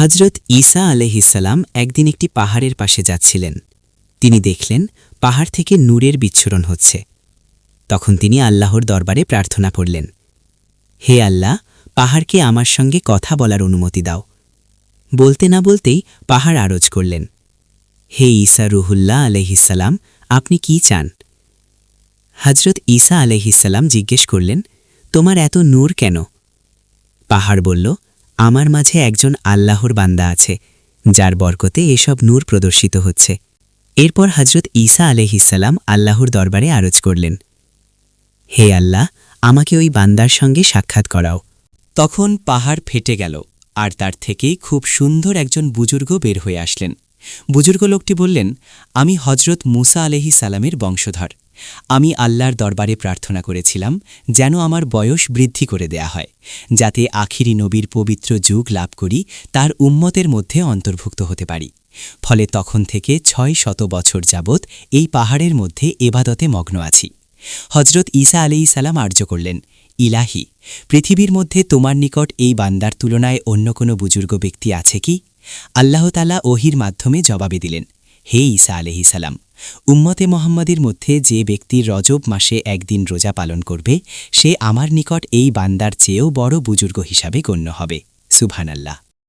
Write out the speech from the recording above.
হজরত ঈসা আলাইহিসসালাম একদিন একটি পাহাড়ের পাশে যাচ্ছিলেন। তিনি দেখলেন পাহাড় থেকে নূরের বিচ্ছুরণ হচ্ছে। তখন তিনি আল্লাহর দরবারে প্রার্থনা করলেন, হে আল্লাহ, পাহাড়কে আমার সঙ্গে কথা বলার অনুমতি দাও। বলতে না বলতেই পাহাড় আরজ করলেন, হে ঈসা রুহুল্লাহ আলাইহিসসালাম, আপনি কি চান? হজরত ঈসা আলাইহিসসালাম জিজ্ঞেস করলেন, তোমার এত নূর কেন? পাহাড় বলল, আমার মাঝে একজন আল্লাহর বান্দা আছে, যার বরকতে এসব নূর প্রদর্শিত হচ্ছে। এরপর হজরত ঈসা আলাইহিসসালাম আল্লাহর দরবারে আরজ করলেন, হে আল্লাহ, আমাকে ওই বান্দার সঙ্গে সাক্ষাৎ করাও। তখন পাহাড় ফেটে গেল, আর তার থেকেই খুব সুন্দর একজন বুজুর্গ বের হয়ে আসলেন। বুজুর্গ লোকটি বললেন, আমি হজরত মুসা আলাইহিস সালামের বংশধর। আমি আল্লাহর দরবারে প্রার্থনা করেছিলাম যেন আমার বয়স বৃদ্ধি করে দেয়া হয়, যাতে আখিরি নবীর পবিত্র যুগ লাভ করি, তার উম্মতের মধ্যে অন্তর্ভুক্ত হতে পারি। ফলে তখন থেকে ৬০০ বছর যাবৎ এই পাহাড়ের মধ্যে এবাদতে মগ্ন আছি। হজরত ঈসা আলাইহিস সালাম আর্য করলেন, ইলাহি, পৃথিবীর মধ্যে তোমার নিকট এই বান্দার তুলনায় অন্য কোনো বুজুর্গ ব্যক্তি আছে কি? আল্লাহ তাআলা ওহির মাধ্যমে জবাবে দিলেন, হে ঈসা আলাইহিস সালাম, উম্মতে মুহাম্মাদের মধ্যে যে ব্যক্তি রজব মাসে একদিন রোজা পালন করবে, সে আমার নিকট এই বান্দার চেয়েও বড় বুজুর্গ হিসাবে গণ্য হবে। সুবহানাল্লাহ।